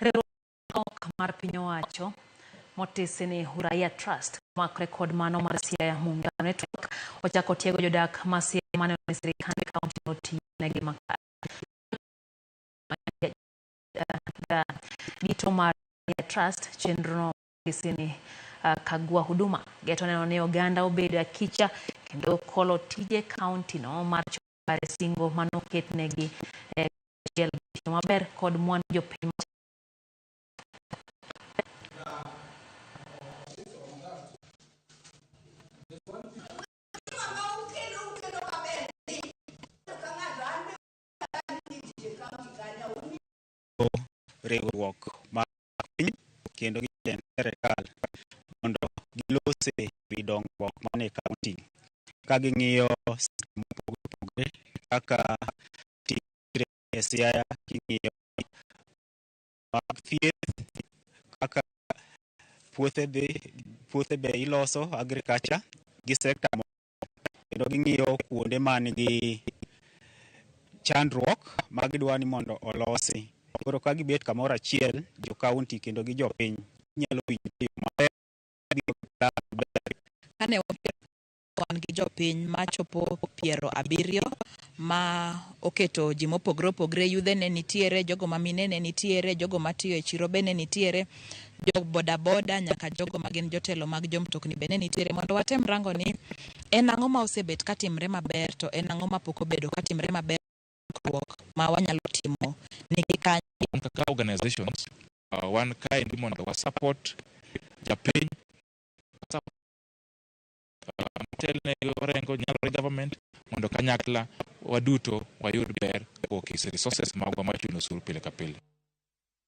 Riwruok mar piny owacho motisi ni Uraia Trust makre kod mano mar Siaya Muungano Network ochako tiego jodak ma Siaya mane ni sirkand kaunti otiyogi makare. Gito mar Uraia Trust chenro motisi ni kagua huduma geto neno ni oganda obedo akicha kendo kolo tije kaunti no mar chokare singo manoketnegi maber kod mwandu jopiny. Riwruok mar piny kendo gi serikal mondo gilose wi dongruok mane kaunti ka ging'iyo mopogore kaka Siaya king'iyo mag thieth kaka puothe be iloso agriculture gi sector kendo ging'iyo kuonde manigi chandruok magidwani mondo olosi. Koro ka gibet kamoro achiel jo kaunti kendo gi jopiny nyalo winjo maber kane wan gi jopiny machopo 70 ma oketo ji mopogore opogore, yudhe ne nitiere, jogo ma mine ne nitiere, jogo matiyo e chiro be ne nitiere, jog bodaboda nyaka jogo magin jotelo mag jomtokni be ne nitiere, mondo watem rango ni en ang'o ma osebet katimre maber to en ang'o ma pok obedo katimre maber ma wanyalo timo nigi kanyo. Kaka organizations wan kae ndi mondo wa support japiny telne orengo nyalo government mondo kanyakla waduto wayud ber resources magwa machuno osuru pile ka pile.